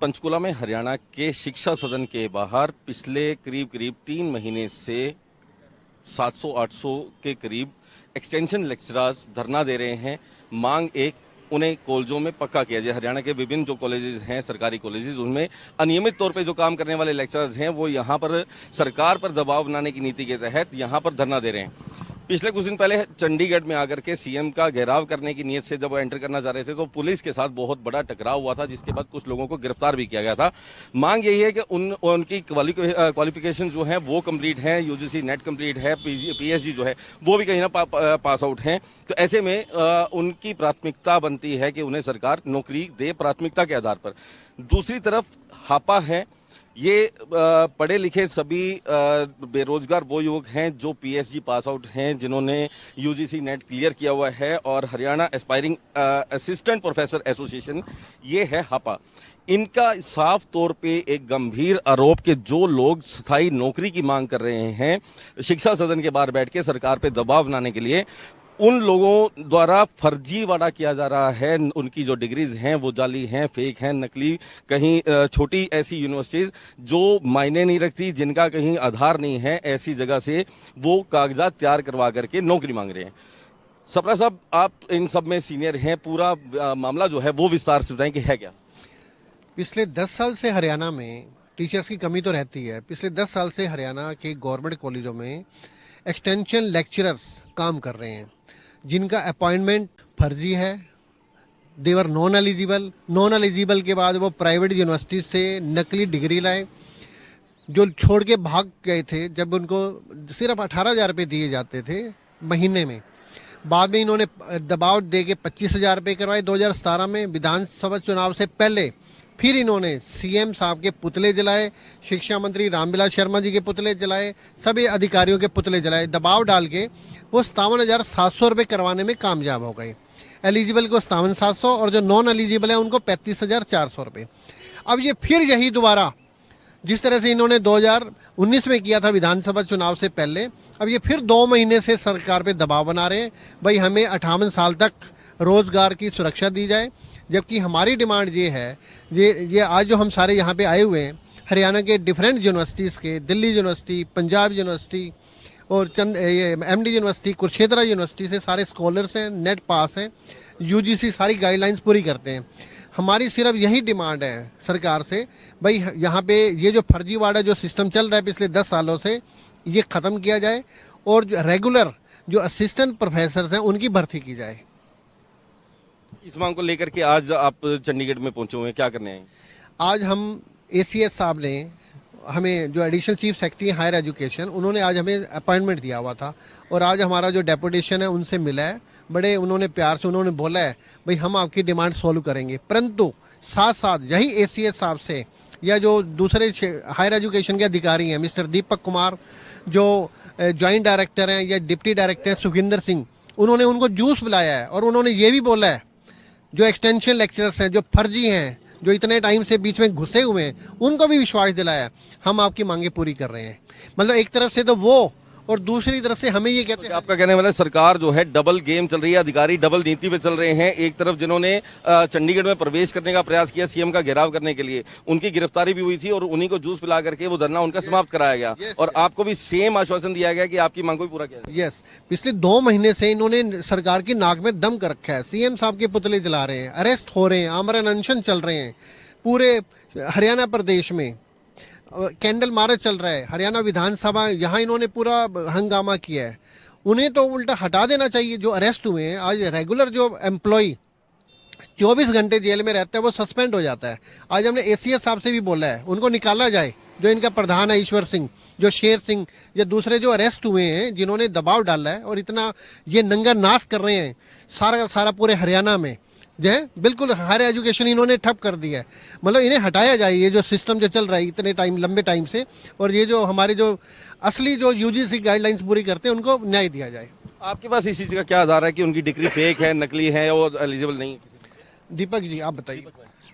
पंचकुला में हरियाणा के शिक्षा सदन के बाहर पिछले करीब 3 महीने से 700-800 के करीब एक्सटेंशन लेक्चरर्स धरना दे रहे हैं। मांग एक, उन्हें कॉलेजों में पक्का किया जाए। हरियाणा के विभिन्न जो कॉलेजेस हैं, सरकारी कॉलेजेस, उनमें अनियमित तौर पे जो काम करने वाले लेक्चरर्स हैं वो यहाँ पर सरकार पर दबाव बनाने की नीति के तहत यहाँ पर धरना दे रहे हैं। पिछले कुछ दिन पहले चंडीगढ़ में आकर के सीएम का घेराव करने की नीयत से जब वो एंटर करना चाह रहे थे तो पुलिस के साथ बहुत बड़ा टकराव हुआ था, जिसके बाद कुछ लोगों को गिरफ्तार भी किया गया था। मांग यही है कि उनकी क्वालिफिकेशन जो है वो कंप्लीट है, यूजीसी नेट कंप्लीट है, पीएचडी जो है वो भी कहीं ना पास आउट हैं। तो ऐसे में उनकी प्राथमिकता बनती है कि उन्हें सरकार नौकरी दे प्राथमिकता के आधार पर। दूसरी तरफ हापा है, ये पढ़े लिखे सभी बेरोजगार वो युवक हैं जो पीएचडी पास आउट हैं, जिन्होंने यूजीसी नेट क्लियर किया हुआ है, और Haryana aspiring assistant professor association ये है हापा। इनका साफ तौर पे एक गंभीर आरोप कि जो लोग स्थायी नौकरी की मांग कर रहे हैं शिक्षा सदन के बाहर बैठ के सरकार पे दबाव बनाने के लिए, उन लोगों द्वारा फर्जीवाड़ा किया जा रहा है। उनकी जो डिग्रीज हैं वो जाली हैं, फेक हैं, नकली, कहीं छोटी ऐसी यूनिवर्सिटीज जो मायने नहीं रखती, जिनका कहीं आधार नहीं है, ऐसी जगह से वो कागजात तैयार करवा करके नौकरी मांग रहे हैं। सप्रा साहब, आप इन सब में सीनियर हैं, पूरा मामला जो है वो विस्तार से बताएं कि है क्या। पिछले 10 साल से हरियाणा में टीचर्स की कमी तो रहती है। पिछले 10 साल से हरियाणा के गवर्नमेंट कॉलेजों में एक्सटेंशन लेक्चरर्स काम कर रहे हैं, जिनका अपॉइंटमेंट फर्जी है। देवर नॉन एलिजिबल के बाद वो प्राइवेट यूनिवर्सिटी से नकली डिग्री लाए, जो छोड़ के भाग गए थे जब उनको सिर्फ 18,000 रुपये दिए जाते थे महीने में। बाद में इन्होंने दबाव दे के 25,000 रुपये करवाए 2017 में विधानसभा चुनाव से पहले। फिर इन्होंने सीएम साहब के पुतले जलाए, शिक्षा मंत्री रामविलास शर्मा जी के पुतले जलाए, सभी अधिकारियों के पुतले जलाए। दबाव डाल के वो 57,700 रुपये करवाने में कामयाब हो गए। एलिजिबल को 57,700 और जो नॉन एलिजिबल है उनको 35,400 रुपये। अब ये फिर यही दोबारा जिस तरह से इन्होंने 2019 में किया था विधानसभा चुनाव से पहले, अब ये फिर 2 महीने से सरकार पे दबाव बना रहे हैं, भाई हमें 58 साल तक रोजगार की सुरक्षा दी जाए। जबकि हमारी डिमांड ये है, ये आज जो हम सारे यहाँ पे आए हुए हैं हरियाणा के डिफरेंट यूनिवर्सिटीज़ के, दिल्ली यूनिवर्सिटी, पंजाब यूनिवर्सिटी और एमडी यूनिवर्सिटी, कुरुक्षेत्र यूनिवर्सिटी से सारे स्कॉलर्स हैं, नेट पास हैं, यूजीसी सारी गाइडलाइंस पूरी करते हैं। हमारी सिर्फ यही डिमांड है सरकार से, भाई यहाँ पे ये जो फर्जीवाड़ा जो सिस्टम चल रहा है पिछले 10 सालों से, ये ख़त्म किया जाए और जो रेगुलर जो असिस्टेंट प्रोफेसर्स हैं उनकी भर्ती की जाए। इस मांग को लेकर के आज आप चंडीगढ़ में पहुंचे हुए हैं, क्या करने आए? आज हम एसीएस साहब ने हमें, जो additional chief secretary higher education, उन्होंने आज हमें अपॉइंटमेंट दिया हुआ था और आज हमारा जो डेपुटेशन है उनसे मिला है। बड़े उन्होंने प्यार से उन्होंने बोला है भाई हम आपकी डिमांड सॉल्व करेंगे, परंतु साथ साथ यही एसीएस साहब से या जो दूसरे हायर एजुकेशन के अधिकारी हैं, मिस्टर दीपक कुमार जो ज्वाइंट डायरेक्टर हैं या डिप्टी डायरेक्टर सुखिंदर सिंह, उन्होंने उनको जूस बुलाया है और उन्होंने ये भी बोला है जो एक्सटेंशन लेक्चरर्स हैं, जो फर्जी हैं, जो इतने टाइम से बीच में घुसे हुए हैं, उनको भी विश्वास दिलाया हम आपकी मांगे पूरी कर रहे हैं। मतलब एक तरफ से तो वो और दूसरी तरफ से हमें ये कहते हैं। आपका कहने वाला सरकार जो है डबल गेम चल रही है, अधिकारी डबल नीति पे चल रहे हैं। एक तरफ जिन्होंने चंडीगढ़ में प्रवेश करने का प्रयास किया सीएम का घेराव करने के लिए, उनकी गिरफ्तारी भी हुई थी और उन्हीं को जूस पिला करके वो धरना उनका समाप्त कराया गया और आपको भी सेम आश्वासन दिया गया कि आपकी मांग को भी पूरा किया जाएगा। यस, पिछले 2 महीने से इन्होंने सरकार की नाक में दम कर रखा है। सीएम साहब के पुतले जला रहे हैं, अरेस्ट हो रहे हैं, आमरण अनशन चल रहे हैं, पूरे हरियाणा प्रदेश में कैंडल मार्च चल रहा है। हरियाणा विधानसभा, यहाँ इन्होंने पूरा हंगामा किया है। उन्हें तो उल्टा हटा देना चाहिए। जो अरेस्ट हुए हैं आज, रेगुलर जो एम्प्लॉय 24 घंटे जेल में रहता है वो सस्पेंड हो जाता है। आज हमने एसीएस साहब से भी बोला है उनको निकाला जाए। जो इनका प्रधान है ईश्वर सिंह, जो शेर सिंह या दूसरे जो अरेस्ट हुए हैं, जिन्होंने दबाव डाला है और इतना ये नंगा नाश कर रहे हैं सारा का सारा पूरे हरियाणा में, जो है बिल्कुल हायर एजुकेशन इन्होंने ठप कर दिया है। मतलब इन्हें हटाया जाए, ये जो सिस्टम जो चल रहा है इतने टाइम, लंबे टाइम से, और ये जो हमारे जो असली जो यूजीसी गाइडलाइंस पूरी करते हैं उनको न्याय दिया जाए। आपके पास इसी चीज का क्या आधार है कि उनकी डिग्री फेक है, नकली है और एलिजिबल नहीं है? दीपक जी आप बताइए।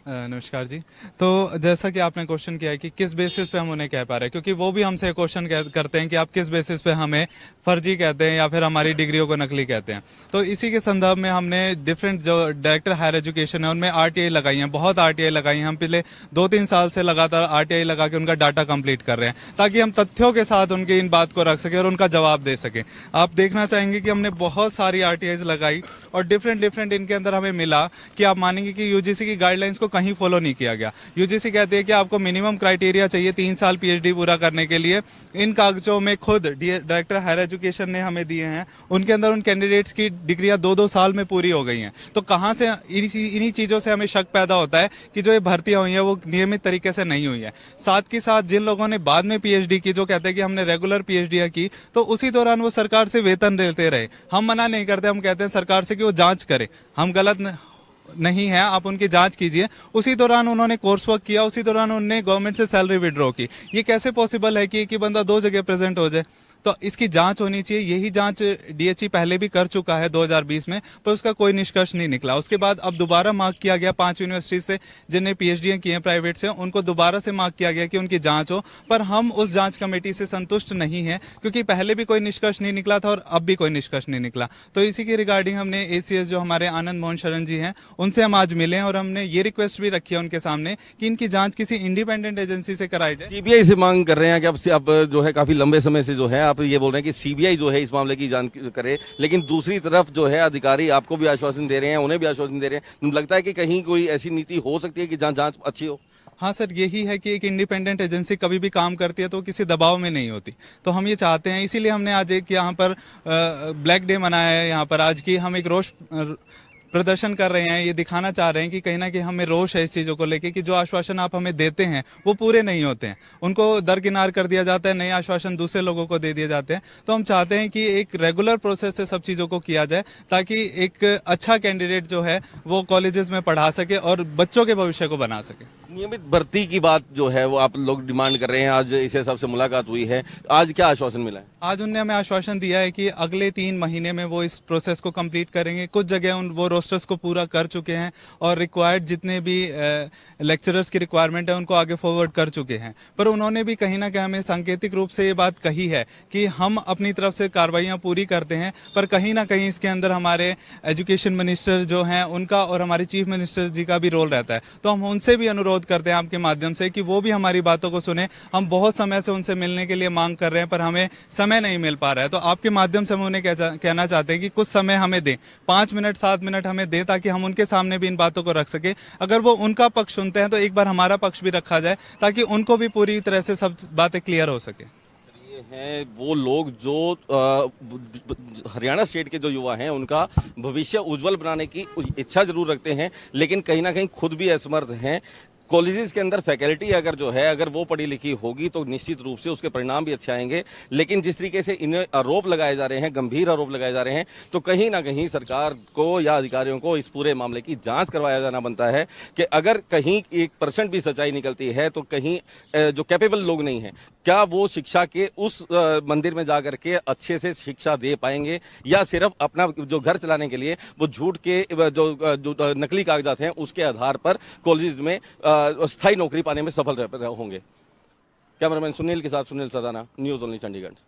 नमस्कार जी। तो जैसा कि आपने क्वेश्चन किया है कि किस बेसिस पे हम उन्हें कह पा रहे हैं, क्योंकि वो भी हमसे क्वेश्चन करते हैं कि आप किस बेसिस पे हमें फर्जी कहते हैं या फिर हमारी डिग्रियों को नकली कहते हैं। तो इसी के संदर्भ में हमने डिफरेंट जो डायरेक्टर हायर एजुकेशन है उनमें आरटीआई लगाई हैं, बहुत आरटीआई लगाई हैं। हम पिछले 2-3 साल से लगातार आरटीआई लगा के उनका डाटा कंप्लीट कर रहे हैं ताकि हम तथ्यों के साथ उनकी इन बात को रख सकें और उनका जवाब दे सकें। आप देखना चाहेंगे कि हमने बहुत सारी आरटीआईज लगाई और डिफरेंट इनके अंदर हमें मिला कि आप मानेंगे कि यूजीसी की गाइडलाइंस को कहीं फॉलो नहीं किया गया। यूजीसी कहती है कि आपको मिनिमम क्राइटेरिया चाहिए 3 साल पीएचडी पूरा करने के लिए। इन कागजों में खुद डायरेक्टर हायर एजुकेशन ने हमें दिए हैं, उनके अंदर उन कैंडिडेट्स की डिग्रियां 2-2 साल में पूरी हो गई हैं। तो कहां से इन्हीं चीजों से हमें शक पैदा होता है कि जो ये भर्तियां हुई हैं वो नियमित तरीके से नहीं हुई है। साथ ही साथ जिन लोगों ने बाद में पीएचडी की, जो कहते हैं कि हमने रेगुलर पीएचडी की, तो उसी दौरान वो सरकार से वेतन लेते रहे। हम मना नहीं करते, हम कहते हैं सरकार से कि वो जांच करे, हम गलत नहीं है, आप उनकी जांच कीजिए। उसी दौरान उन्होंने कोर्स वर्क किया, उसी दौरान उन्होंने गवर्नमेंट से सैलरी विड्रॉ की। ये कैसे पॉसिबल है कि एक ही बंदा 2 जगह प्रेजेंट हो जाए? तो इसकी जांच होनी चाहिए। यही जांच डीएचई पहले भी कर चुका है 2020 में, पर उसका कोई निष्कर्ष नहीं निकला। उसके बाद अब दोबारा मार्क किया गया 5 यूनिवर्सिटी से जिन्हें पीएचडी की हैं प्राइवेट से, उनको दोबारा से मार्क किया गया कि उनकी जांच हो, पर हम उस जांच कमेटी से संतुष्ट नहीं है क्योंकि पहले भी कोई निष्कर्ष नहीं निकला था और अब भी कोई निष्कर्ष नहीं निकला। तो इसी के रिगार्डिंग हमने एसीएस जो हमारे आनंद मोहन शरण जी हैं उनसे हम आज मिले हैं और हमने ये रिक्वेस्ट भी रखी है उनके सामने कि इनकी जांच किसी इंडिपेंडेंट एजेंसी से कराई जाए। सीबीआई से मांग कर रहे हैं कि अब जो है काफी लंबे समय से जो है आप ये बोल रहे हैं कि सीबीआई जो है इस मामले की जांच करे, लेकिन दूसरी तरफ जो है अधिकारी आपको भी आश्वासन दे रहे हैं, उन्हें भी आश्वासन दे रहे हैं। लगता है कि कहीं कोई ऐसी नीति हो सकती है कि जहां जांच अच्छी हो? हाँ सर, यही है कि एक इंडिपेंडेंट एजेंसी कभी भी काम करती है तो किसी दबाव में नहीं होती। तो हम ये चाहते हैं, इसीलिए हमने आज एक यहाँ पर ब्लैक डे मनाया है। यहाँ पर आज की हम एक रोष प्रदर्शन कर रहे हैं, ये दिखाना चाह रहे हैं कि कहीं ना कहीं हमें रोष है इस चीज़ों को लेके कि जो आश्वासन आप हमें देते हैं वो पूरे नहीं होते हैं, उनको दरकिनार कर दिया जाता है, नए आश्वासन दूसरे लोगों को दे दिए जाते हैं। तो हम चाहते हैं कि एक रेगुलर प्रोसेस से सब चीज़ों को किया जाए ताकि एक अच्छा कैंडिडेट जो है वो कॉलेजेस में पढ़ा सके और बच्चों के भविष्य को बना सके। नियमित भर्ती की बात जो है वो आप लोग डिमांड कर रहे हैं, आज इसे सबसे मुलाकात हुई है, आज क्या आश्वासन मिला है? आज उनने हमें आश्वासन दिया है कि अगले 3 महीने में वो इस प्रोसेस को कंप्लीट करेंगे। कुछ जगह वो रोस्टर्स को पूरा कर चुके हैं और रिक्वायर्ड जितने भी लेक्चरर्स की रिक्वायरमेंट है उनको आगे फॉरवर्ड कर चुके हैं। पर उन्होंने भी कहीं ना कहीं हमें सांकेतिक रूप से ये बात कही है कि हम अपनी तरफ से कार्रवाइयाँ पूरी करते हैं, पर कहीं ना कहीं इसके अंदर हमारे एजुकेशन मिनिस्टर जो हैं उनका और हमारे चीफ मिनिस्टर जी का भी रोल रहता है। तो हम उनसे भी अनुरोध करते हैं आपके माध्यम से कि वो भी हमारी बातों को सुने। हम बहुत समय से उनसे मिलने के लिए मांग कर रहे हैं पर हमें समय नहीं मिल पा रहा है। तो आपके माध्यम से हम उन्हें कहना चाहते हैं कि कुछ समय हमें दें, 5 मिनट 7 मिनट हमें दें ताकि हम उनके सामने भी इन बातों को रख सके। अगर वो उनका पक्ष सुनते हैं तो एक बार हमारा पक्ष भी रखा जाए ताकि उनको भी पूरी तरह से सब बातें क्लियर हो सके। हैं वो लोग जो हरियाणा स्टेट के जो युवा हैं उनका भविष्य उज्जवल बनाने की इच्छा जरूर रखते हैं, लेकिन कहीं ना कहीं खुद भी असमर्थ हैं। कॉलेजेस के अंदर फैकल्टी अगर जो है अगर वो पढ़ी लिखी होगी तो निश्चित रूप से उसके परिणाम भी अच्छे आएंगे, लेकिन जिस तरीके से इन्हें आरोप लगाए जा रहे हैं, गंभीर आरोप लगाए जा रहे हैं, तो कहीं ना कहीं सरकार को या अधिकारियों को इस पूरे मामले की जांच करवाया जाना बनता है कि अगर कहीं 1% भी सच्चाई निकलती है तो कहीं जो कैपेबल लोग नहीं हैं क्या वो शिक्षा के उस मंदिर में जा करके अच्छे से शिक्षा दे पाएंगे, या सिर्फ अपना जो घर चलाने के लिए वो झूठ के जो नकली कागजात हैं उसके आधार पर कॉलेज में स्थायी नौकरी पाने में सफल होंगे। कैमरामैन सुनील के साथ सुनील सदाना, न्यूज़ ओनली चंडीगढ़।